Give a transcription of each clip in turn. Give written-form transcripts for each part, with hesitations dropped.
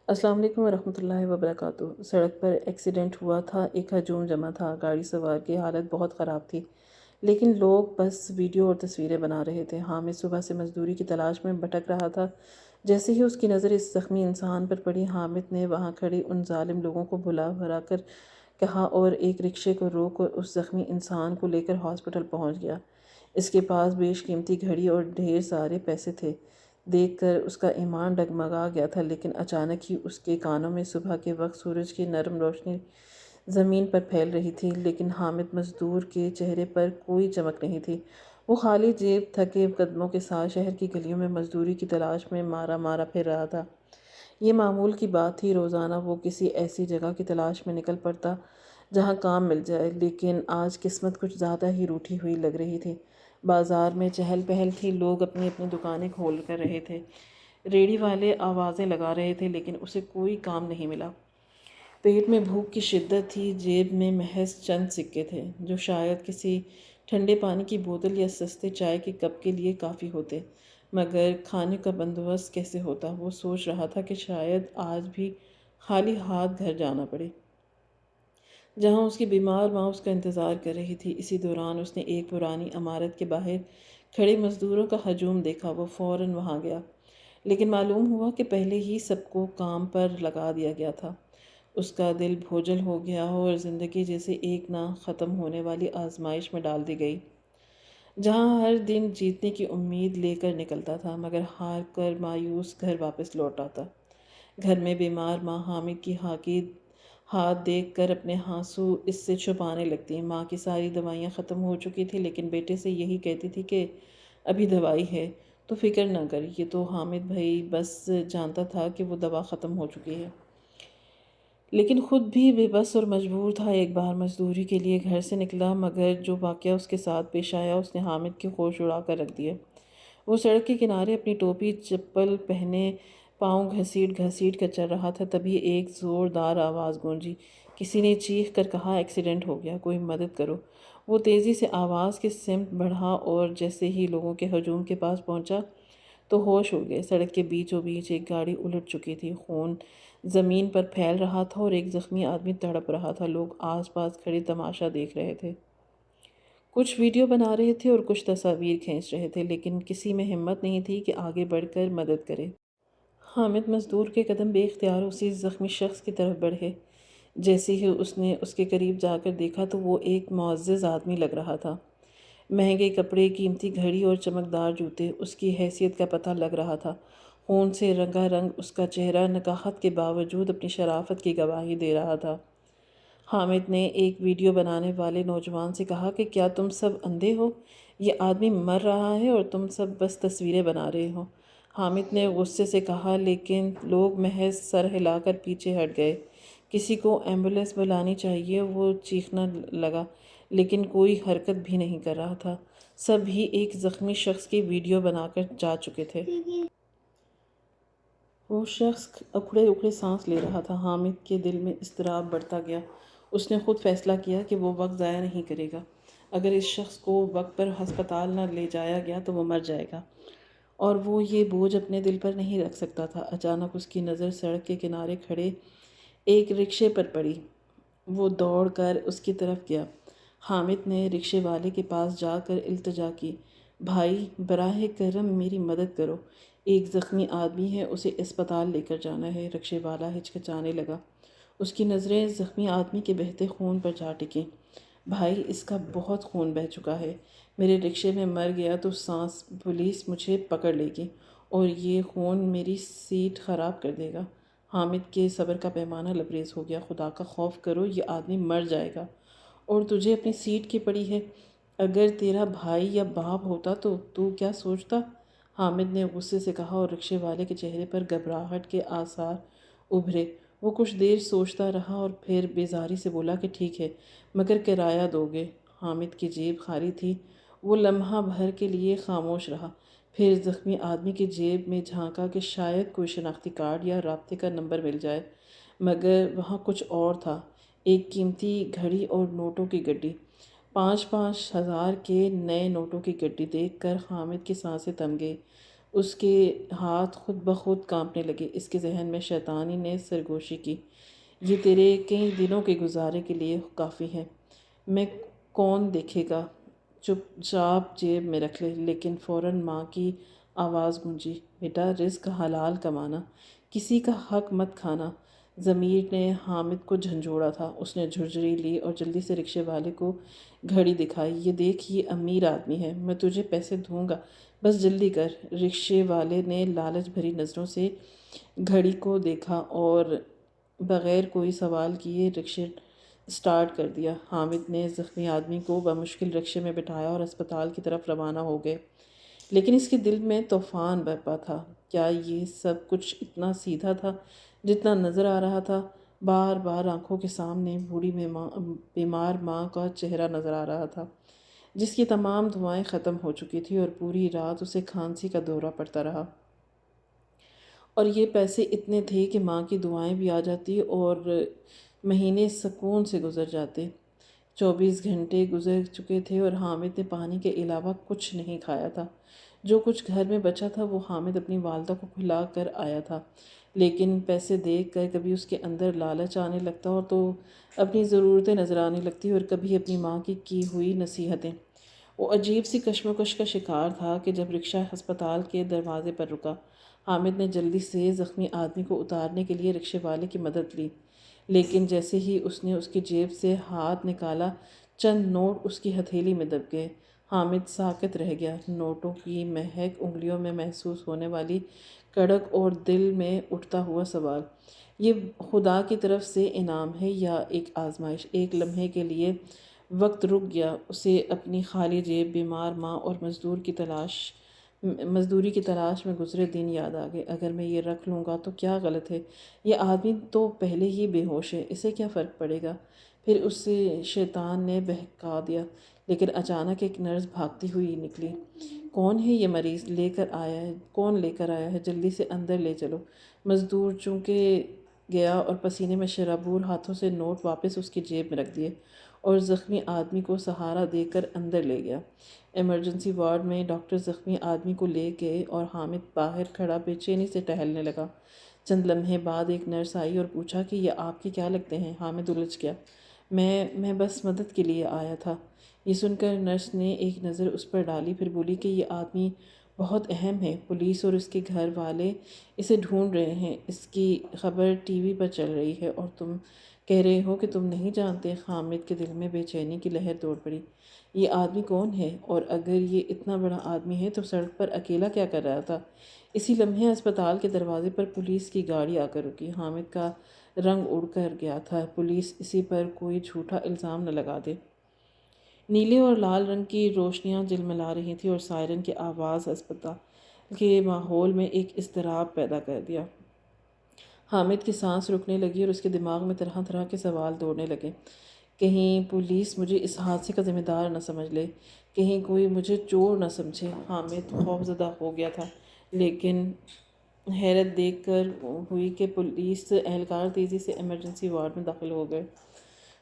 السلام علیکم ورحمۃ اللہ وبرکاتہ۔ سڑک پر ایکسیڈنٹ ہوا تھا، ایک ہجوم جمع تھا، گاڑی سوار کی حالت بہت خراب تھی، لیکن لوگ بس ویڈیو اور تصویریں بنا رہے تھے۔ حامد صبح سے مزدوری کی تلاش میں بھٹک رہا تھا۔ جیسے ہی اس کی نظر اس زخمی انسان پر پڑی، حامد نے وہاں کھڑے ان ظالم لوگوں کو بلا بھلا کر کہا اور ایک رکشے کو روک کر اس زخمی انسان کو لے کر ہاسپٹل پہنچ گیا۔ اس کے پاس بیش قیمتی گھڑی اور ڈھیر سارے پیسے تھے۔ دیکھ کر اس کا ایمان ڈگمگا گیا تھا، لیکن اچانک ہی اس کے کانوں میں صبح کے وقت سورج کی نرم روشنی زمین پر پھیل رہی تھی، لیکن حامد مزدور کے چہرے پر کوئی چمک نہیں تھی۔ وہ خالی جیب، تھکے قدموں کے ساتھ شہر کی گلیوں میں مزدوری کی تلاش میں مارا مارا پھر رہا تھا۔ یہ معمول کی بات تھی، روزانہ وہ کسی ایسی جگہ کی تلاش میں نکل پڑتا جہاں کام مل جائے، لیکن آج قسمت کچھ زیادہ ہی روٹھی ہوئی لگ رہی تھی۔ بازار میں چہل پہل تھی، لوگ اپنی اپنی دکانیں کھول کر رہے تھے، ریڑھی والے آوازیں لگا رہے تھے، لیکن اسے کوئی کام نہیں ملا۔ پیٹ میں بھوک کی شدت تھی، جیب میں محض چند سکے تھے، جو شاید کسی ٹھنڈے پانی کی بوتل یا سستے چائے کے کپ کے لیے کافی ہوتے، مگر کھانے کا بندوبست کیسے ہوتا؟ وہ سوچ رہا تھا کہ شاید آج بھی خالی ہاتھ گھر جانا پڑے، جہاں اس کی بیمار ماں اس کا انتظار کر رہی تھی۔ اسی دوران اس نے ایک پرانی عمارت کے باہر کھڑے مزدوروں کا ہجوم دیکھا۔ وہ فوراً وہاں گیا، لیکن معلوم ہوا کہ پہلے ہی سب کو کام پر لگا دیا گیا تھا۔ اس کا دل بوجھل ہو گیا اور زندگی جیسے ایک نہ ختم ہونے والی آزمائش میں ڈال دی گئی، جہاں ہر دن جیتنے کی امید لے کر نکلتا تھا، مگر ہار کر مایوس گھر واپس لوٹ آتا۔ گھر میں بیمار ماں حامد کی ہاتھ دیکھ کر اپنے آنسو اس سے چھپانے لگتی۔ ماں کی ساری دوائیاں ختم ہو چکی تھی، لیکن بیٹے سے یہی کہتی تھی کہ ابھی دوائی ہے، تو فکر نہ کر۔ یہ تو حامد بھائی بس جانتا تھا کہ وہ دوا ختم ہو چکی ہے، لیکن خود بھی بے بس اور مجبور تھا۔ ایک بار مزدوری کے لیے گھر سے نکلا، مگر جو واقعہ اس کے ساتھ پیش آیا اس نے حامد کے ہوش اڑا کر رکھ دیے۔ وہ سڑک کے کنارے اپنی ٹوپی چپل پہنے پاؤں گھسیٹ گھسیٹ کر چل رہا تھا، تبھی ایک زوردار آواز گونجی۔ کسی نے چیخ کر کہا، ایکسیڈنٹ ہو گیا، کوئی مدد کرو۔ وہ تیزی سے آواز کی سمت بڑھا اور جیسے ہی لوگوں کے ہجوم کے پاس پہنچا تو ہوش اڑ گئے۔ سڑک کے بیچوں بیچ ایک گاڑی الٹ چکی تھی، خون زمین پر پھیل رہا تھا اور ایک زخمی آدمی تڑپ رہا تھا۔ لوگ آس پاس کھڑے تماشا دیکھ رہے تھے، کچھ ویڈیو بنا رہے تھے اور کچھ تصاویر کھینچ رہے تھے، لیکن کسی میں ہمت نہیں تھی کہ آگے بڑھ کر مدد کرے۔ حامد مزدور کے قدم بے اختیار اسی زخمی شخص کی طرف بڑھے۔ جیسے ہی اس نے اس کے قریب جا کر دیکھا تو وہ ایک معزز آدمی لگ رہا تھا۔ مہنگے کپڑے، قیمتی گھڑی اور چمکدار جوتے، اس کی حیثیت کا پتہ لگ رہا تھا۔ خون سے رنگا رنگ اس کا چہرہ نقاہت کے باوجود اپنی شرافت کی گواہی دے رہا تھا۔ حامد نے ایک ویڈیو بنانے والے نوجوان سے کہا کہ کیا تم سب اندھے ہو؟ یہ آدمی مر رہا ہے اور تم سب بس تصویریں بنا رہے ہو۔ حامد نے غصے سے کہا، لیکن لوگ محض سر ہلا کر پیچھے ہٹ گئے۔ کسی کو ایمبولینس بلانی چاہیے، وہ چیخنا لگا، لیکن کوئی حرکت بھی نہیں کر رہا تھا۔ سب ہی ایک زخمی شخص کی ویڈیو بنا کر جا چکے تھے۔ وہ شخص اکھڑے اکھڑے سانس لے رہا تھا۔ حامد کے دل میں اضطراب بڑھتا گیا۔ اس نے خود فیصلہ کیا کہ وہ وقت ضائع نہیں کرے گا۔ اگر اس شخص کو وقت پر ہسپتال نہ لے جایا گیا تو وہ مر جائے گا، اور وہ یہ بوجھ اپنے دل پر نہیں رکھ سکتا تھا۔ اچانک اس کی نظر سڑک کے کنارے کھڑے ایک رکشے پر پڑی۔ وہ دوڑ کر اس کی طرف گیا۔ حامد نے رکشے والے کے پاس جا کر التجا کی، بھائی براہ کرم میری مدد کرو، ایک زخمی آدمی ہے، اسے اسپتال لے کر جانا ہے۔ رکشے والا ہچکچانے لگا۔ اس کی نظریں زخمی آدمی کے بہتے خون پر جا ٹکیں۔ بھائی اس کا بہت خون بہہ چکا ہے، میرے رکشے میں مر گیا تو پولیس مجھے پکڑ لے گی اور یہ خون میری سیٹ خراب کر دے گا۔ حامد کے صبر کا پیمانہ لبریز ہو گیا۔ خدا کا خوف کرو، یہ آدمی مر جائے گا اور تجھے اپنی سیٹ کی پڑی ہے۔ اگر تیرا بھائی یا باپ ہوتا تو کیا سوچتا؟ حامد نے غصے سے کہا اور رکشے والے کے چہرے پر گھبراہٹ کے آثار ابھرے۔ وہ کچھ دیر سوچتا رہا اور پھر بیزاری سے بولا کہ ٹھیک ہے، مگر کرایہ دو گے؟ حامد کی جیب خالی تھی۔ وہ لمحہ بھر کے لیے خاموش رہا، پھر زخمی آدمی کی جیب میں جھانکا کہ شاید کوئی شناختی کارڈ یا رابطے کا نمبر مل جائے، مگر وہاں کچھ اور تھا، ایک قیمتی گھڑی اور نوٹوں کی گڈی۔ 5,000 کے نئے نوٹوں کی گڈی دیکھ کر حامد کی سانسیں تھم گئی۔ اس کے ہاتھ خود بخود کانپنے لگے۔ اس کے ذہن میں شیطانی نے سرگوشی کی، یہ تیرے کئی دنوں کے گزارے کے لیے کافی ہے، میں کون دیکھے گا، چپ چاپ جیب میں رکھ لے۔ لیکن فوراً ماں کی آواز گونجی، بیٹا رزق حلال کمانا، کسی کا حق مت کھانا۔ ضمیر نے حامد کو جھنجھوڑا تھا۔ اس نے جھرجھری لی اور جلدی سے رکشے والے کو گھڑی دکھائی، یہ دیکھ یہ امیر آدمی ہے، میں تجھے پیسے دوں گا، بس جلدی کر۔ رکشے والے نے لالچ بھری نظروں سے گھڑی کو دیکھا اور بغیر کوئی سوال کیے رکشے سٹارٹ کر دیا۔ حامد نے زخمی آدمی کو بمشکل رکشے میں بٹھایا اور اسپتال کی طرف روانہ ہو گئے، لیکن اس کے دل میں طوفان برپا تھا۔ کیا یہ سب کچھ اتنا سیدھا تھا جتنا نظر آ رہا تھا؟ بار بار آنکھوں کے سامنے بوڑھی بیمار ماں کا چہرہ نظر آ رہا تھا، جس کی تمام دعائیں ختم ہو چکی تھی اور پوری رات اسے کھانسی کا دورہ پڑتا رہا۔ اور یہ پیسے اتنے تھے کہ ماں کی دعائیں بھی آ جاتی اور مہینے سکون سے گزر جاتے۔ 24 گھنٹے گزر چکے تھے اور حامد نے پانی کے علاوہ کچھ نہیں کھایا تھا۔ جو کچھ گھر میں بچا تھا وہ حامد اپنی والدہ کو کھلا کر آیا تھا، لیکن پیسے دیکھ کر کبھی اس کے اندر لالچ آنے لگتا اور تو اپنی ضرورتیں نظر آنے لگتی اور کبھی اپنی ماں کی ہوئی نصیحتیں۔ وہ عجیب سی کشمکش کا شکار تھا کہ جب رکشہ ہسپتال کے دروازے پر رکا، حامد نے جلدی سے زخمی آدمی کو اتارنے کے لیے رکشے والے کی مدد لی، لیکن جیسے ہی اس نے اس کی جیب سے ہاتھ نکالا، چند نوٹ اس کی ہتھیلی میں دب گئے۔ حامد ساکت رہ گیا۔ نوٹوں کی مہک، انگلیوں میں محسوس ہونے والی کڑک اور دل میں اٹھتا ہوا سوال، یہ خدا کی طرف سے انعام ہے یا ایک آزمائش؟ ایک لمحے کے لیے وقت رک گیا۔ اسے اپنی خالی جیب، بیمار ماں اور مزدوری کی تلاش میں گزرے دن یاد آ گئے۔ اگر میں یہ رکھ لوں گا تو کیا غلط ہے؟ یہ آدمی تو پہلے ہی بے ہوش ہے، اسے کیا فرق پڑے گا؟ پھر اسے شیطان نے بہکا دیا، لیکن اچانک ایک نرس بھاگتی ہوئی نکلی۔ کون ہے یہ مریض؟ کون لے کر آیا ہے؟ جلدی سے اندر لے چلو۔ مزدور چونکہ گیا اور پسینے میں شرابور ہاتھوں سے نوٹ واپس اس کی جیب میں رکھ دیے اور زخمی آدمی کو سہارا دے کر اندر لے گیا۔ ایمرجنسی وارڈ میں ڈاکٹر زخمی آدمی کو لے گئے اور حامد باہر کھڑا بے چینی سے ٹہلنے لگا۔ چند لمحے بعد ایک نرس آئی اور پوچھا کہ یہ آپ کے کیا لگتے ہیں؟ حامد الجھ گیا۔ میں بس مدد کے لیے آیا تھا۔ یہ سن کر نرس نے ایک نظر اس پر ڈالی، پھر بولی کہ یہ آدمی بہت اہم ہے، پولیس اور اس کے گھر والے اسے ڈھونڈ رہے ہیں، اس کی خبر ٹی وی پر چل رہی ہے اور تم کہہ رہے ہو کہ تم نہیں جانتے۔ حامد کے دل میں بے چینی کی لہر دوڑ پڑی۔ یہ آدمی کون ہے؟ اور اگر یہ اتنا بڑا آدمی ہے تو سڑک پر اکیلا کیا کر رہا تھا؟ اسی لمحے اسپتال کے دروازے پر پولیس کی گاڑی آ کر رکی۔ حامد کا رنگ اڑ کر گیا تھا۔ پولیس اسی پر کوئی جھوٹا الزام نہ لگا دے۔ نیلے اور لال رنگ کی روشنیاں جلملا رہی تھیں اور سائرن کی آواز اسپتال کے ماحول میں ایک اضطراب پیدا کر دیا۔ حامد کی سانس رکنے لگی اور اس کے دماغ میں طرح طرح کے سوال دوڑنے لگے۔ کہیں پولیس مجھے اس حادثے کا ذمہ دار نہ سمجھ لے، کہیں کوئی مجھے چور نہ سمجھے۔ حامد خوفزدہ ہو گیا تھا، لیکن حیرت دیکھ کر ہوئی کہ پولیس اہلکار تیزی سے ایمرجنسی وارڈ میں داخل ہو گئے۔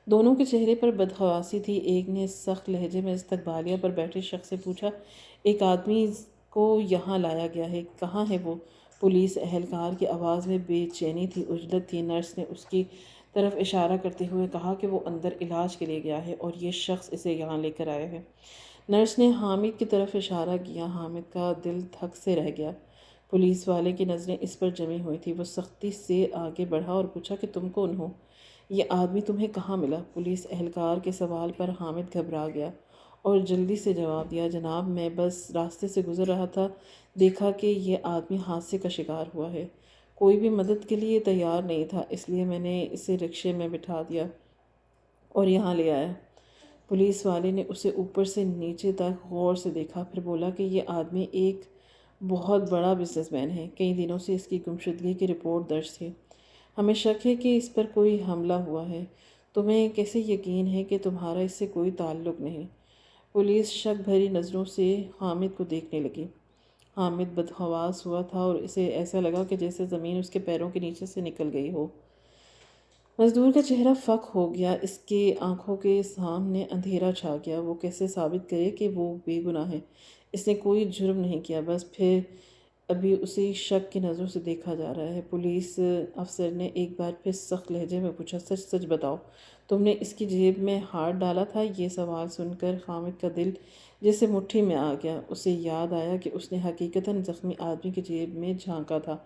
دونوں کے چہرے پر بدحواسی تھی۔ ایک نے سخت لہجے میں استقبالیہ پر بیٹھے شخص سے پوچھا، ایک آدمی کو یہاں لایا گیا ہے، کہاں ہے وہ؟ پولیس اہلکار کی آواز میں بے چینی تھی، عجلت تھی۔ نرس نے اس کی طرف اشارہ کرتے ہوئے کہا کہ وہ اندر علاج کے لیے گیا ہے اور یہ شخص اسے یہاں لے کر آیا ہے۔ نرس نے حامد کی طرف اشارہ کیا۔ حامد کا دل دھک سے رہ گیا۔ پولیس والے کی نظریں اس پر جمی ہوئی تھی۔ وہ سختی سے آگے بڑھا اور پوچھا کہ تم کون ہو؟ یہ آدمی تمہیں کہاں ملا؟ پولیس اہلکار کے سوال پر حامد گھبرا گیا اور جلدی سے جواب دیا، جناب میں بس راستے سے گزر رہا تھا، دیکھا کہ یہ آدمی حادثے کا شکار ہوا ہے، کوئی بھی مدد کے لیے تیار نہیں تھا، اس لیے میں نے اسے رکشے میں بٹھا دیا اور یہاں لے آیا۔ پولیس والے نے اسے اوپر سے نیچے تک غور سے دیکھا، پھر بولا کہ یہ آدمی ایک بہت بڑا بزنس مین ہے، کئی دنوں سے اس کی گمشدگی کی رپورٹ درج تھی، ہمیں شک ہے کہ اس پر کوئی حملہ ہوا ہے، تمہیں کیسے یقین ہے کہ تمہارا اس سے کوئی تعلق نہیں؟ پولیس شک بھری نظروں سے حامد کو دیکھنے لگی۔ حامد بدحواس ہوا تھا اور اسے ایسا لگا کہ جیسے زمین اس کے پیروں کے نیچے سے نکل گئی ہو۔ مزدور کا چہرہ فک ہو گیا، اس کے آنکھوں کے سامنے اندھیرا چھا گیا۔ وہ کیسے ثابت کرے کہ وہ بے گناہ ہے؟ اس نے کوئی جرم نہیں کیا، بس پھر ابھی اسی شک کی نظروں سے دیکھا جا رہا ہے۔ پولیس افسر نے ایک بار پھر سخت لہجے میں پوچھا، سچ سچ بتاؤ، تم نے اس کی جیب میں ہاتھ ڈالا تھا؟ یہ سوال سن کر حامد کا دل جیسے مٹھی میں آ گیا۔ اسے یاد آیا کہ اس نے حقیقتاً زخمی آدمی کی جیب میں جھانکا تھا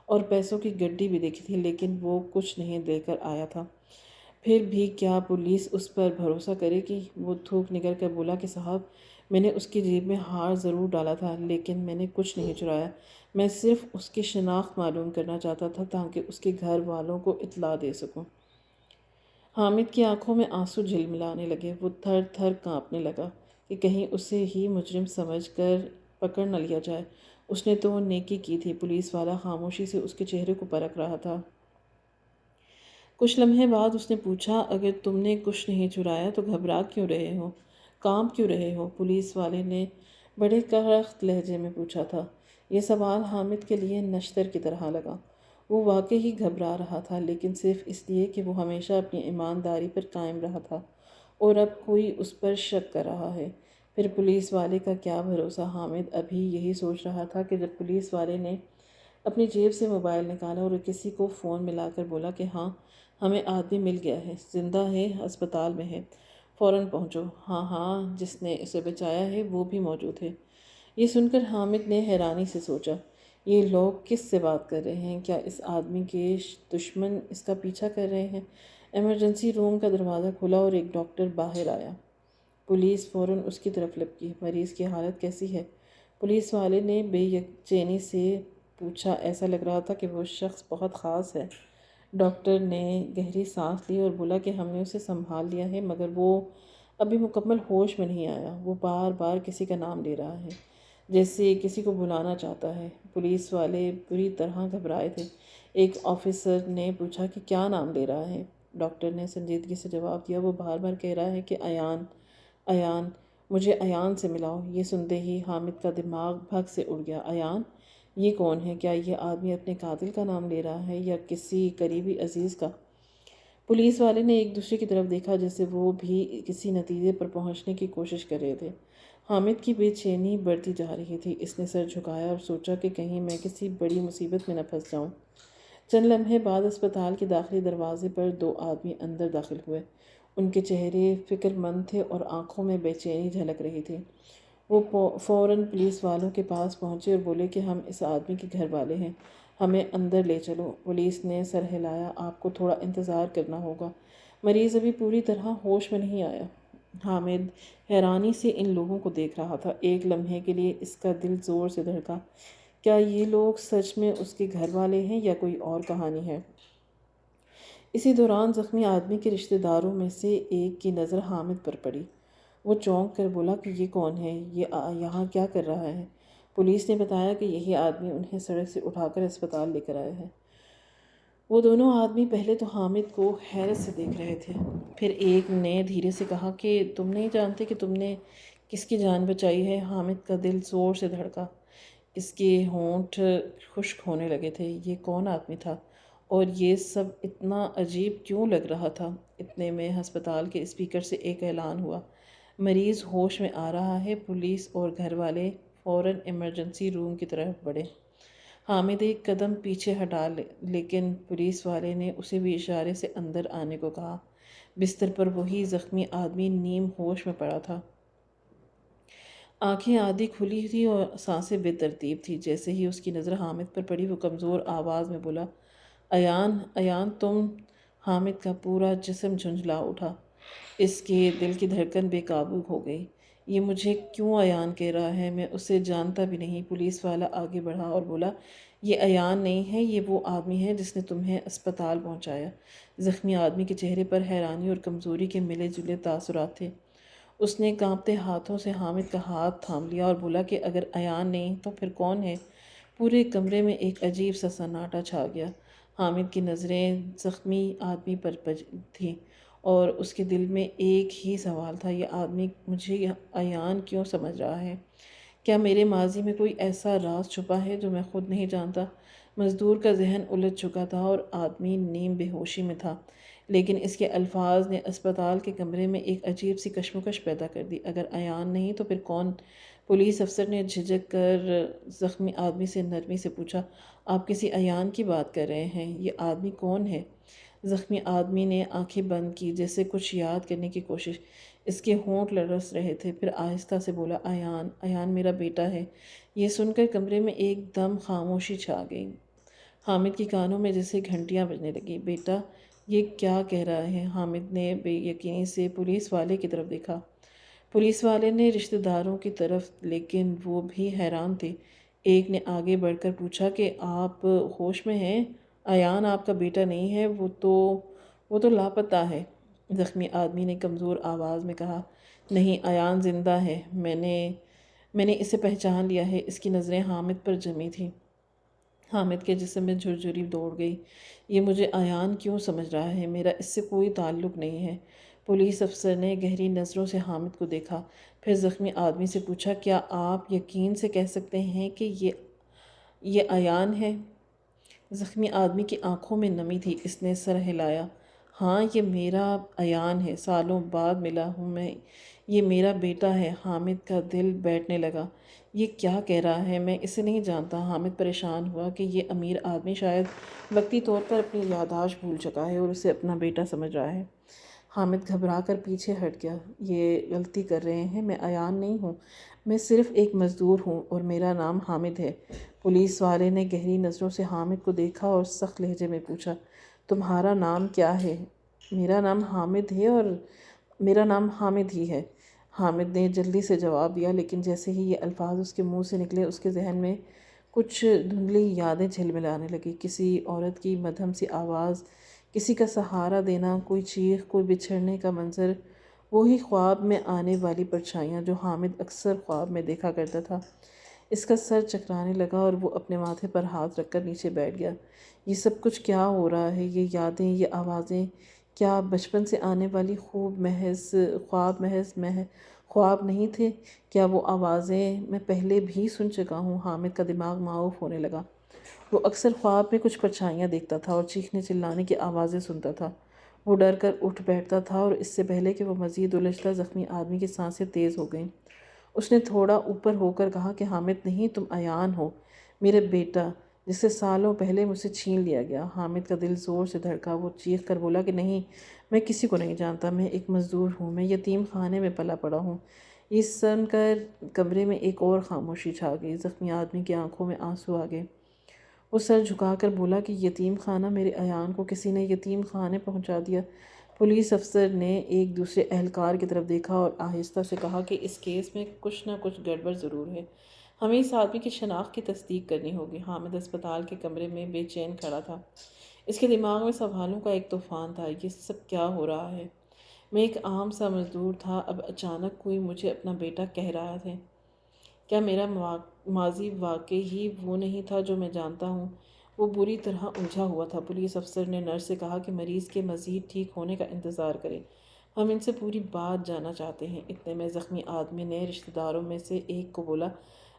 اور پیسوں کی گڈی بھی دیکھی تھی، لیکن وہ کچھ نہیں لے کر آیا تھا۔ پھر بھی کیا پولیس اس پر بھروسہ کرے گی؟ وہ تھوک نکل کر بولا کہ صاحب، میں نے اس کی جیب میں ہار ضرور ڈالا تھا، لیکن میں نے کچھ نہیں چرایا۔ میں صرف اس کی شناخت معلوم کرنا چاہتا تھا تاکہ اس کے گھر والوں کو اطلاع دے سکوں۔ حامد کی آنکھوں میں آنسو جھلملانے لگے۔ وہ تھر تھر کانپنے لگا کہ کہیں اسے ہی مجرم سمجھ کر پکڑ نہ لیا جائے۔ اس نے تو نیکی کی تھی۔ پولیس والا خاموشی سے اس کے چہرے کو پرکھ رہا تھا۔ کچھ لمحے بعد اس نے پوچھا، اگر تم نے کچھ نہیں چرایا تو گھبرا کیوں رہے ہو؟ کانپ کیوں رہے ہو؟ پولیس والے نے بڑے سخت لہجے میں پوچھا تھا۔ یہ سوال حامد کے لیے نشتر کی طرح لگا۔ وہ واقعی ہی گھبرا رہا تھا، لیکن صرف اس لیے کہ وہ ہمیشہ اپنی ایمانداری پر قائم رہا تھا اور اب کوئی اس پر شک کر رہا ہے۔ پھر پولیس والے کا کیا بھروسہ؟ حامد ابھی یہی سوچ رہا تھا کہ جب پولیس والے نے اپنی جیب سے موبائل نکالا اور کسی کو فون ملا کر بولا کہ ہاں، ہمیں آدمی مل گیا ہے، زندہ ہے، ہسپتال میں ہے، فوراً پہنچو۔ ہاں ہاں، جس نے اسے بچایا ہے وہ بھی موجود ہے۔ یہ سن کر حامد نے حیرانی سے سوچا، یہ لوگ کس سے بات کر رہے ہیں؟ کیا اس آدمی کے دشمن اس کا پیچھا کر رہے ہیں؟ ایمرجنسی روم کا دروازہ کھلا اور ایک ڈاکٹر باہر آیا۔ پولیس فوراً اس کی طرف لپکی۔ مریض کی حالت کیسی ہے؟ پولیس والے نے بے یقینی سے پوچھا۔ ایسا لگ رہا تھا کہ وہ شخص بہت خاص ہے۔ ڈاکٹر نے گہری سانس لی اور بولا کہ ہم نے اسے سنبھال لیا ہے، مگر وہ ابھی مکمل ہوش میں نہیں آیا۔ وہ بار بار کسی کا نام لے رہا ہے، جیسے کسی کو بلانا چاہتا ہے۔ پولیس والے بری طرح گھبرائے تھے۔ ایک آفیسر نے پوچھا کہ کیا نام لے رہا ہے؟ ڈاکٹر نے سنجیدگی سے جواب دیا، وہ بار بار کہہ رہا ہے کہ ایان، ایان، مجھے ایان سے ملاؤ۔ یہ سنتے ہی حامد کا دماغ بھگ سے اڑ گیا۔ ایان؟ یہ کون ہے؟ کیا یہ آدمی اپنے قاتل کا نام لے رہا ہے یا کسی قریبی عزیز کا؟ پولیس والے نے ایک دوسرے کی طرف دیکھا جیسے وہ بھی کسی نتیجے پر پہنچنے کی کوشش کر رہے تھے۔ حامد کی بے چینی بڑھتی جا رہی تھی۔ اس نے سر جھکایا اور سوچا کہ کہیں میں کسی بڑی مصیبت میں نہ پھنس جاؤں۔ چند لمحے بعد اسپتال کے داخلی دروازے پر دو آدمی اندر داخل ہوئے۔ ان کے چہرے فکر مند تھے اور آنکھوں میں بے چینی جھلک رہی تھی۔ وہ فوراً پولیس والوں کے پاس پہنچے اور بولے کہ ہم اس آدمی کے گھر والے ہیں، ہمیں اندر لے چلو۔ پولیس نے سر ہلایا۔ آپ کو تھوڑا انتظار کرنا ہوگا، مریض ابھی پوری طرح ہوش میں نہیں آیا۔ حامد حیرانی سے ان لوگوں کو دیکھ رہا تھا۔ ایک لمحے کے لیے اس کا دل زور سے دھڑکا۔ کیا یہ لوگ سچ میں اس کے گھر والے ہیں یا کوئی اور کہانی ہے؟ اسی دوران زخمی آدمی کے رشتہ داروں میں سے ایک کی نظر حامد پر پڑی۔ وہ چونک کر بولا کہ یہ کون ہے؟ یہ یہاں کیا کر رہا ہے؟ پولیس نے بتایا کہ یہی آدمی انہیں سڑک سے اٹھا کر اسپتال لے کر آیا ہے۔ وہ دونوں آدمی پہلے تو حامد کو حیرت سے دیکھ رہے تھے، پھر ایک نے دھیرے سے کہا کہ تم نہیں جانتے کہ تم نے کس کی جان بچائی ہے؟ حامد کا دل زور سے دھڑکا۔ اس کے ہونٹ خشک ہونے لگے تھے۔ یہ کون آدمی تھا اور یہ سب اتنا عجیب کیوں لگ رہا تھا؟ اتنے میں ہسپتال کے اسپیکر سے ایک اعلان ہوا، مریض ہوش میں آ رہا ہے۔ پولیس اور گھر والے فوراً ایمرجنسی روم کی طرف بڑھے۔ حامد ایک قدم پیچھے ہٹا لیکن پولیس والے نے اسے بھی اشارے سے اندر آنے کو کہا۔ بستر پر وہی زخمی آدمی نیم ہوش میں پڑا تھا۔ آنکھیں آدھی کھلی تھی اور سانسیں بے ترتیب تھی۔ جیسے ہی اس کی نظر حامد پر پڑی، وہ کمزور آواز میں بولا، ایان، ایان تم؟ حامد کا پورا جسم جھنجھلا اٹھا۔ اس کے دل کی دھڑکن بے قابو ہو گئی۔ یہ مجھے کیوں ایان کہہ رہا ہے؟ میں اسے جانتا بھی نہیں۔ پولیس والا آگے بڑھا اور بولا، یہ ایان نہیں ہے، یہ وہ آدمی ہے جس نے تمہیں اسپتال پہنچایا۔ زخمی آدمی کے چہرے پر حیرانی اور کمزوری کے ملے جلے تاثرات تھے۔ اس نے کانپتے ہاتھوں سے حامد کا ہاتھ تھام لیا اور بولا کہ اگر ایان نہیں تو پھر کون ہے؟ پورے کمرے میں ایک عجیب سا سناٹا چھا گیا۔ حامد کی نظریں زخمی آدمی پر تھیں اور اس کے دل میں ایک ہی سوال تھا، یہ آدمی مجھے ایان کیوں سمجھ رہا ہے؟ کیا میرے ماضی میں کوئی ایسا راز چھپا ہے جو میں خود نہیں جانتا؟ مزدور کا ذہن الجھ چکا تھا اور آدمی نیم بے ہوشی میں تھا، لیکن اس کے الفاظ نے اسپتال کے کمرے میں ایک عجیب سی کشمکش پیدا کر دی۔ اگر ایان نہیں تو پھر کون؟ پولیس افسر نے جھجک کر زخمی آدمی سے نرمی سے پوچھا، آپ کسی عیان کی بات کر رہے ہیں؟ یہ آدمی کون ہے؟ زخمی آدمی نے آنکھیں بند کی جیسے کچھ یاد کرنے کی کوشش۔ اس کے ہونٹ لرز رہے تھے، پھر آہستہ سے بولا، ایان، ایان میرا بیٹا ہے۔ یہ سن کر کمرے میں ایک دم خاموشی چھا گئی۔ حامد کی کانوں میں جیسے گھنٹیاں بجنے لگیں۔ بیٹا، یہ کیا کہہ رہا ہے؟ حامد نے بے یقینی سے پولیس والے کی طرف دیکھا۔ پولیس والے نے رشتہ داروں کی طرف، لیکن وہ بھی حیران تھے۔ ایک نے آگے بڑھ کر پوچھا کہ آپ ہوش میں ہیں؟ ایان آپ کا بیٹا نہیں ہے، وہ تو لاپتہ ہے۔ زخمی آدمی نے کمزور آواز میں کہا، نہیں، ایان زندہ ہے، میں نے اسے پہچان لیا ہے۔ اس کی نظریں حامد پر جمی تھیں۔ حامد کے جسم میں جھرجھری دوڑ گئی۔ یہ مجھے ایان کیوں سمجھ رہا ہے؟ میرا اس سے کوئی تعلق نہیں ہے۔ پولیس افسر نے گہری نظروں سے حامد کو دیکھا، پھر زخمی آدمی سے پوچھا، کیا آپ یقین سے کہہ سکتے ہیں کہ یہ ایان ہے؟ زخمی آدمی کی آنکھوں میں نمی تھی۔ اس نے سر ہلایا، ہاں، یہ میرا ایان ہے، سالوں بعد ملا ہوں میں، یہ میرا بیٹا ہے۔ حامد کا دل بیٹھنے لگا۔ یہ کیا کہہ رہا ہے؟ میں اسے نہیں جانتا۔ حامد پریشان ہوا کہ یہ امیر آدمی شاید وقتی طور پر اپنی یادداشت بھول چکا ہے اور اسے اپنا بیٹا سمجھ رہا ہے۔ حامد گھبرا کر پیچھے ہٹ گیا۔ یہ غلطی کر رہے ہیں، میں ایان نہیں ہوں، میں صرف ایک مزدور ہوں اور میرا نام حامد ہے۔ پولیس والے نے گہری نظروں سے حامد کو دیکھا اور سخت لہجے میں پوچھا، تمہارا نام کیا ہے؟ میرا نام حامد ہے اور میرا نام حامد ہی ہے۔ حامد نے جلدی سے جواب دیا، لیکن جیسے ہی یہ الفاظ اس کے منہ سے نکلے اس کے ذہن میں کچھ دھندلی یادیں جھلملانے لگی۔ کسی عورت کی مدھم سی آواز، کسی کا سہارا دینا، کوئی چیخ، کوئی بچھڑنے کا منظر، وہی خواب میں آنے والی پرچھائیاں جو حامد اکثر خواب میں دیکھا کرتا تھا۔ اس کا سر چکرانے لگا اور وہ اپنے ماتھے پر ہاتھ رکھ کر نیچے بیٹھ گیا۔ یہ سب کچھ کیا ہو رہا ہے؟ یہ یادیں، یہ آوازیں، کیا بچپن سے آنے والی خواب خواب نہیں تھے؟ کیا وہ آوازیں میں پہلے بھی سن چکا ہوں؟ حامد کا دماغ معاف ہونے لگا۔ وہ اکثر خواب میں کچھ پرچھائیاں دیکھتا تھا اور چیخنے چلانے کی آوازیں سنتا تھا۔ وہ ڈر کر اٹھ بیٹھتا تھا اور اس سے پہلے کہ وہ مزید الجھتا، زخمی آدمی کی سانسیں تیز ہو گئیں۔ اس نے تھوڑا اوپر ہو کر کہا کہ حامد نہیں، تم ایان ہو، میرے بیٹا، جسے سالوں پہلے مجھ سے چھین لیا گیا۔ حامد کا دل زور سے دھڑکا۔ وہ چیخ کر بولا کہ نہیں، میں کسی کو نہیں جانتا، میں ایک مزدور ہوں، میں یتیم خانے میں پلا پڑا ہوں۔ یہ سن کر کمرے میں ایک اور خاموشی چھا گئی۔ زخمی آدمی کی آنکھوں میں آنسو آ گئے۔ وہ سر جھکا کر بولا کہ یتیم خانہ؟ میرے ایان کو کسی نے یتیم خانے پہنچا دیا۔ پولیس افسر نے ایک دوسرے اہلکار کی طرف دیکھا اور آہستہ سے کہا کہ اس کیس میں کچھ نہ کچھ گڑبڑ ضرور ہے، ہمیں اس آدمی کی شناخت کی تصدیق کرنی ہوگی۔ حامد اسپتال کے کمرے میں بے چین کھڑا تھا۔ اس کے دماغ میں سوالوں کا ایک طوفان تھا۔ یہ سب کیا ہو رہا ہے؟ میں ایک عام سا مزدور تھا، اب اچانک کوئی مجھے اپنا بیٹا کہہ رہا ہے۔ کیا میرا ماضی واقعی ہی وہ نہیں تھا جو میں جانتا ہوں؟ وہ بری طرح الجھا ہوا تھا۔ پولیس افسر نے نرس سے کہا کہ مریض کے مزید ٹھیک ہونے کا انتظار کرے، ہم ان سے پوری بات جاننا چاہتے ہیں۔ اتنے میں زخمی آدمی نے رشتہ داروں میں سے ایک کو بولا،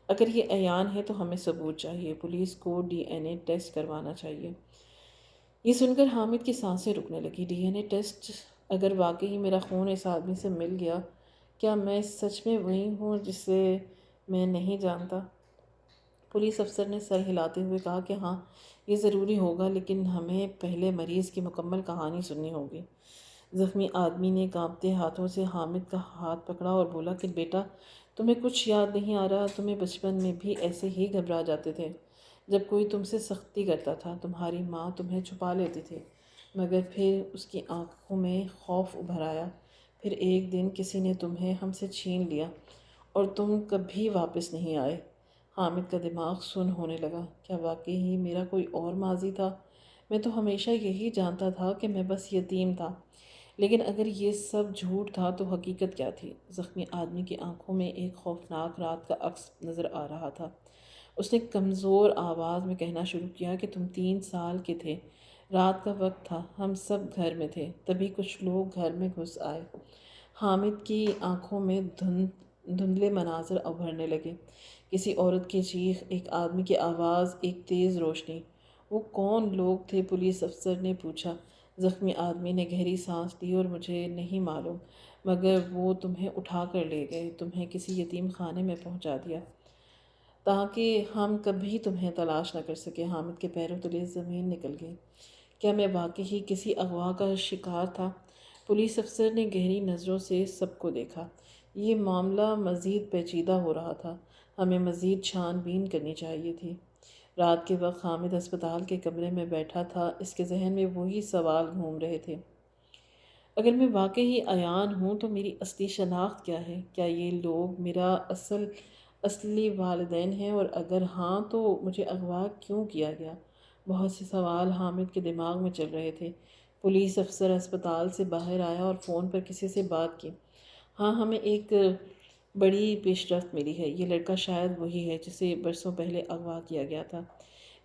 اگر یہ ایان ہے تو ہمیں ثبوت چاہیے، پولیس کو ڈی این اے ٹیسٹ کروانا چاہیے۔ یہ سن کر حامد کی سانسیں رکنے لگی۔ D N A test? اگر واقعی میرا خون اس آدمی سے مل گیا، کیا میں سچ میں وہی ہوں جسے میں نہیں جانتا؟ پولیس افسر نے سر ہلاتے ہوئے کہا کہ ہاں، یہ ضروری ہوگا، لیکن ہمیں پہلے مریض کی مکمل کہانی سننی ہوگی۔ زخمی آدمی نے کانپتے ہاتھوں سے حامد کا ہاتھ پکڑا اور بولا کہ بیٹا، تمہیں کچھ یاد نہیں آ رہا؟ تمہیں بچپن میں بھی ایسے ہی گھبرا جاتے تھے جب کوئی تم سے سختی کرتا تھا؟ تمہاری ماں تمہیں چھپا لیتی تھی، مگر پھر اس کی آنکھوں میں خوف ابھر آیا۔ پھر ایک دن کسی نے تمہیں ہم سے چھین لیا اور تم کبھی واپس نہیں آئے۔ حامد کا دماغ سن ہونے لگا۔ کیا واقعی ہی میرا کوئی اور ماضی تھا؟ میں تو ہمیشہ یہی جانتا تھا کہ میں بس یتیم تھا، لیکن اگر یہ سب جھوٹ تھا تو حقیقت کیا تھی؟ زخمی آدمی کی آنکھوں میں ایک خوفناک رات کا عکس نظر آ رہا تھا۔ اس نے کمزور آواز میں کہنا شروع کیا کہ تم 3 سال کے تھے، رات کا وقت تھا، ہم سب گھر میں تھے، تبھی کچھ لوگ گھر میں گھس آئے۔ حامد کی آنکھوں میں دھندلے مناظر ابھرنے لگے۔ کسی عورت کی چیخ، ایک آدمی کی آواز، ایک تیز روشنی۔ وہ کون لوگ تھے؟ پولیس افسر نے پوچھا۔ زخمی آدمی نے گہری سانس لی اور مجھے نہیں معلوم، مگر وہ تمہیں اٹھا کر لے گئے، تمہیں کسی یتیم خانے میں پہنچا دیا تاکہ ہم کبھی تمہیں تلاش نہ کر سکے۔ حامد کے پیروں تلے زمین نکل گئی۔ کیا میں واقعی کسی اغوا کا شکار تھا؟ پولیس افسر نے گہری نظروں سے سب کو دیکھا۔ یہ معاملہ مزید پیچیدہ ہو رہا تھا، ہمیں مزید چھان بین کرنی چاہیے تھی۔ رات کے وقت حامد ہسپتال کے کمرے میں بیٹھا تھا، اس کے ذہن میں وہی سوال گھوم رہے تھے۔ اگر میں واقعی ایان ہوں تو میری اصلی شناخت کیا ہے؟ کیا یہ لوگ میرا اصلی والدین ہیں، اور اگر ہاں تو مجھے اغوا کیوں کیا گیا؟ بہت سے سوال حامد کے دماغ میں چل رہے تھے۔ پولیس افسر ہسپتال سے باہر آیا اور فون پر کسی سے بات کی۔ ہاں، ہمیں ایک بڑی پیش رفت ملی ہے۔ یہ لڑکا شاید وہی ہے جسے برسوں پہلے اغوا کیا گیا تھا۔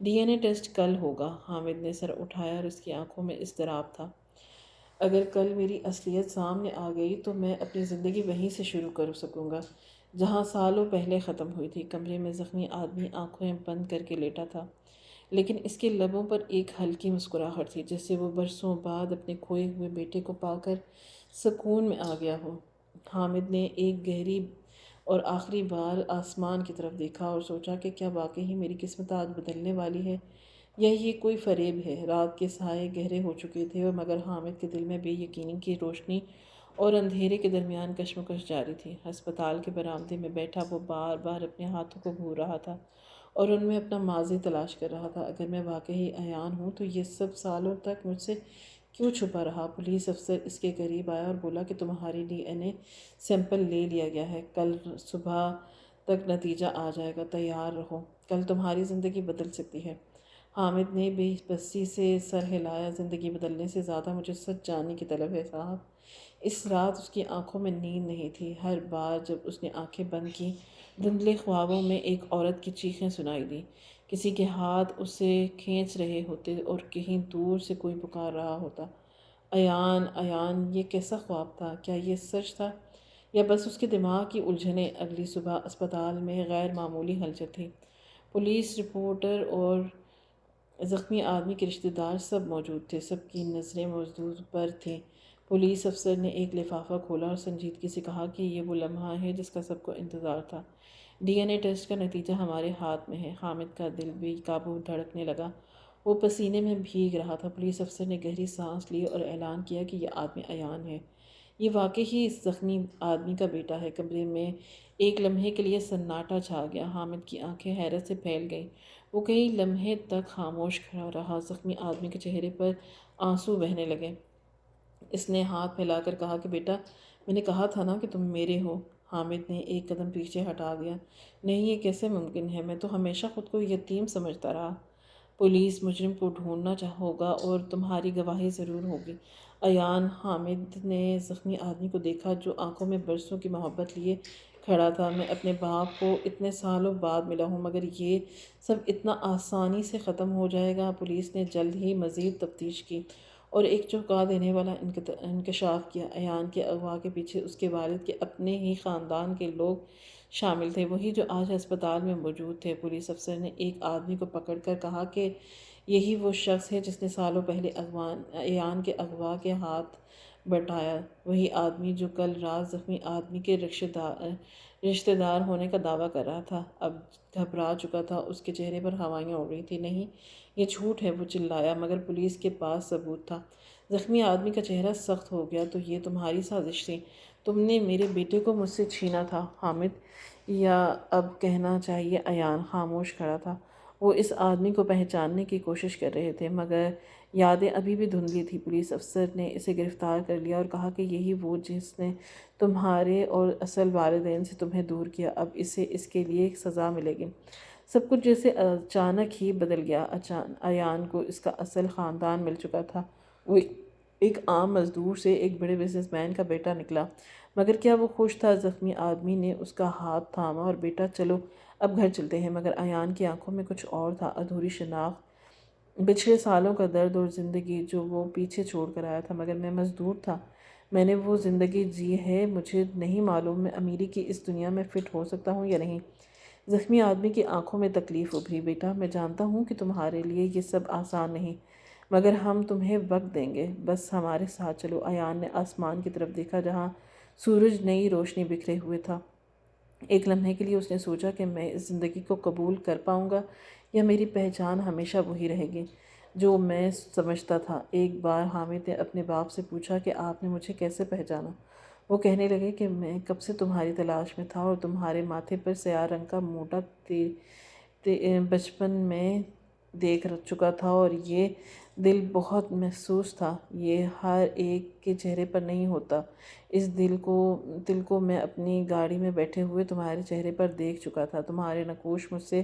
ڈی این اے ٹیسٹ کل ہوگا۔ حامد نے سر اٹھایا اور اس کی آنکھوں میں اضطراب تھا۔ اگر کل میری اصلیت سامنے آ گئی تو میں اپنی زندگی وہیں سے شروع کر سکوں گا جہاں سالوں پہلے ختم ہوئی تھی۔ کمرے میں زخمی آدمی آنکھیں بند کر کے لیٹا تھا، لیکن اس کے لبوں پر ایک ہلکی مسکراہٹ تھی، جیسے وہ برسوں بعد اپنے کھوئے ہوئے بیٹے کو پا کر سکون میں آ گیا ہو۔ حامد نے ایک گہری اور آخری بار آسمان کی طرف دیکھا اور سوچا کہ کیا واقعی میری قسمت آج بدلنے والی ہے یا یہ کوئی فریب ہے۔ رات کے سائے گہرے ہو چکے تھے، مگر حامد کے دل میں بے یقینی کی روشنی اور اندھیرے کے درمیان کشمکش جاری تھی۔ ہسپتال کے برآمدے میں بیٹھا وہ بار بار اپنے ہاتھوں کو گھور رہا تھا اور ان میں اپنا ماضی تلاش کر رہا تھا۔ اگر میں واقعی ایان ہوں تو یہ سب سالوں تک مجھ سے کیوں چھپا رہا؟ پولیس افسر اس کے قریب آیا اور بولا کہ تمہاری ڈی این اے سیمپل لے لیا گیا ہے، کل صبح تک نتیجہ آ جائے گا، تیار رہو، کل تمہاری زندگی بدل سکتی ہے۔ حامد نے بے بسی سے سر ہلایا۔ زندگی بدلنے سے زیادہ مجھے سچ جاننے کی طلب ہے صاحب۔ اس رات اس کی آنکھوں میں نیند نہیں تھی۔ ہر بار جب اس نے آنکھیں بند کی، دھندلے خوابوں میں ایک عورت کی چیخیں سنائی دی، کسی کے ہاتھ اسے کھینچ رہے ہوتے اور کہیں دور سے کوئی پکار رہا ہوتا، ایان ایان۔ یہ کیسا خواب تھا؟ کیا یہ سچ تھا یا بس اس کے دماغ کی الجھنیں؟ اگلی صبح اسپتال میں غیر معمولی ہلچل تھی۔ پولیس رپورٹر اور زخمی آدمی کے رشتہ دار سب موجود تھے، سب کی نظریں موضوع پر تھیں۔ پولیس افسر نے ایک لفافہ کھولا اور سنجیدگی سے کہا کہ یہ وہ لمحہ ہے جس کا سب کو انتظار تھا۔ ڈی این اے ٹیسٹ کا نتیجہ ہمارے ہاتھ میں ہے۔ حامد کا دل بے قابو دھڑکنے لگا، وہ پسینے میں بھیگ رہا تھا۔ پولیس افسر نے گہری سانس لی اور اعلان کیا کہ یہ آدمی ایان ہے، یہ واقعی ہی اس زخمی آدمی کا بیٹا ہے۔ کمرے میں ایک لمحے کے لیے سناٹا چھا گیا۔ حامد کی آنکھیں حیرت سے پھیل گئیں، وہ کئی لمحے تک خاموش کھڑا رہا۔ زخمی آدمی کے چہرے پر آنسو بہنے لگے۔ اس نے ہاتھ پھیلا کر کہا کہ بیٹا، میں نے کہا تھا نا کہ تم میرے ہو۔ حامد نے ایک قدم پیچھے ہٹا دیا۔ نہیں، یہ کیسے ممکن ہے؟ میں تو ہمیشہ خود کو یتیم سمجھتا رہا۔ پولیس مجرم کو ڈھونڈنا ہوگا اور تمہاری گواہی ضرور ہوگی۔ ایان۔ حامد نے زخمی آدمی کو دیکھا جو آنکھوں میں برسوں کی محبت لیے کھڑا تھا۔ میں اپنے باپ کو اتنے سالوں بعد ملا ہوں، مگر یہ سب اتنا آسانی سے ختم ہو جائے گا؟ پولیس نے جلد ہی مزید تفتیش کی اور ایک چونکا دینے والا انکشاف کیا۔ ایان کے اغوا کے پیچھے اس کے والد کے اپنے ہی خاندان کے لوگ شامل تھے، وہی جو آج ہسپتال میں موجود تھے۔ پولیس افسر نے ایک آدمی کو پکڑ کر کہا کہ یہی وہ شخص ہے جس نے سالوں پہلے ایان کے اغوا کے ہاتھ بٹایا، وہی آدمی جو کل رات زخمی آدمی کے رشتہ دار ہونے کا دعویٰ کر رہا تھا۔ اب گھبرا چکا تھا، اس کے چہرے پر ہوائیاں اڑ رہی تھیں۔ نہیں، یہ جھوٹ ہے، وہ چلایا، مگر پولیس کے پاس ثبوت تھا۔ زخمی آدمی کا چہرہ سخت ہو گیا۔ تو یہ تمہاری سازش تھی، تم نے میرے بیٹے کو مجھ سے چھینا تھا؟ حامد، یا اب کہنا چاہیے ایان، خاموش کھڑا تھا۔ وہ اس آدمی کو پہچاننے کی کوشش کر رہے تھے، مگر یادیں ابھی بھی دھندلی تھی۔ پولیس افسر نے اسے گرفتار کر لیا اور کہا کہ یہی وہ جس نے تمہارے اور اصل والدین سے تمہیں دور کیا، اب اسے اس کے لیے ایک سزا ملے گی۔ سب کچھ جیسے اچانک ہی بدل گیا۔ ایان کو اس کا اصل خاندان مل چکا تھا۔ وہ ایک عام مزدور سے ایک بڑے بزنس مین کا بیٹا نکلا، مگر کیا وہ خوش تھا؟ زخمی آدمی نے اس کا ہاتھ تھاما اور بیٹا چلو اب گھر چلتے ہیں، مگر ایان کی آنکھوں میں کچھ اور تھا، ادھوری شناخت، پچھلے سالوں کا درد اور زندگی جو وہ پیچھے چھوڑ کر آیا تھا۔ مگر میں مزدور تھا، میں نے وہ زندگی جی ہے، مجھے نہیں معلوم میں امیری کی اس دنیا میں فٹ ہو سکتا ہوں یا نہیں۔ زخمی آدمی کی آنکھوں میں تکلیف ابھری۔ بیٹا، میں جانتا ہوں کہ تمہارے لیے یہ سب آسان نہیں، مگر ہم تمہیں وقت دیں گے، بس ہمارے ساتھ چلو۔ ایان نے آسمان کی طرف دیکھا جہاں سورج نئی روشنی بکھرے ہوئے تھا۔ ایک لمحے کے لیے اس نے سوچا کہ میں اس زندگی کو قبول کر پاؤں گا یا میری پہچان ہمیشہ وہی رہے گی جو میں سمجھتا تھا۔ ایک بار حامد نے اپنے باپ سے پوچھا کہ آپ نے مجھے کیسے پہچانا؟ وہ کہنے لگے کہ میں کب سے تمہاری تلاش میں تھا اور تمہارے ماتھے پر سیاہ رنگ کا موٹا بچپن میں دیکھ چکا تھا، اور یہ دل بہت محسوس تھا۔ یہ ہر ایک کے چہرے پر نہیں ہوتا۔ اس دل کو میں اپنی گاڑی میں بیٹھے ہوئے تمہارے چہرے پر دیکھ چکا تھا۔ تمہارے نقوش مجھ سے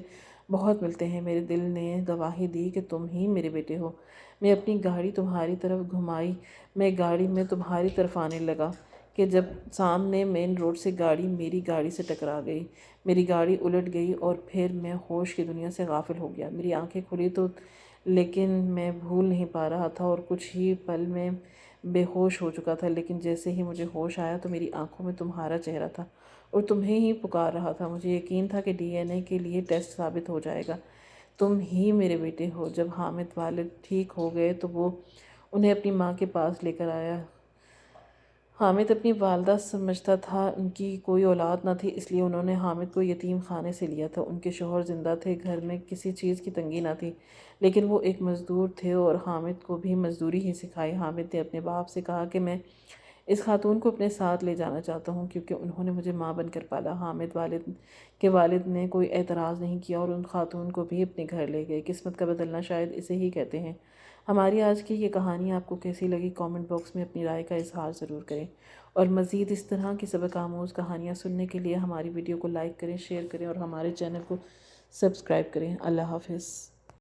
بہت ملتے ہیں۔ میرے دل نے گواہی دی کہ تم ہی میرے بیٹے ہو۔ میں اپنی گاڑی تمہاری طرف گھمائی، میں گاڑی میں تمہاری طرف آنے لگا کہ جب سامنے مین روڈ سے گاڑی میری گاڑی سے ٹکرا گئی۔ میری گاڑی الٹ گئی اور پھر میں ہوش کی دنیا سے غافل ہو گیا۔ میری آنکھیں کھلی تو لیکن میں بھول نہیں پا رہا تھا اور کچھ ہی پل میں بے ہوش ہو چکا تھا، لیکن جیسے ہی مجھے ہوش آیا تو میری آنکھوں میں تمہارا چہرہ تھا اور تمہیں ہی پکار رہا تھا۔ مجھے یقین تھا کہ DNA کے لیے ٹیسٹ ثابت ہو جائے گا، تم ہی میرے بیٹے ہو۔ جب حامد والد ٹھیک ہو گئے تو وہ انہیں اپنی ماں کے پاس لے کر آیا۔ حامد اپنی والدہ سمجھتا تھا، ان کی کوئی اولاد نہ تھی، اس لیے انہوں نے حامد کو یتیم خانے سے لیا تھا۔ ان کے شوہر زندہ تھے، گھر میں کسی چیز کی تنگی نہ تھی، لیکن وہ ایک مزدور تھے اور حامد کو بھی مزدوری ہی سکھائی۔ حامد نے اپنے باپ سے کہا کہ میں اس خاتون کو اپنے ساتھ لے جانا چاہتا ہوں کیونکہ انہوں نے مجھے ماں بن کر پالا۔ حامد کے والد نے کوئی اعتراض نہیں کیا اور ان خاتون کو بھی اپنے گھر لے گئے۔ قسمت کا بدلنا شاید اسے ہی کہتے ہیں۔ ہماری آج کی یہ کہانی آپ کو کیسی لگی؟ کامنٹ باکس میں اپنی رائے کا اظہار ضرور کریں، اور مزید اس طرح کی سبق آموز کہانیاں سننے کے لیے ہماری ویڈیو کو لائک کریں، شیئر کریں اور ہمارے چینل کو سبسکرائب کریں۔ اللہ حافظ۔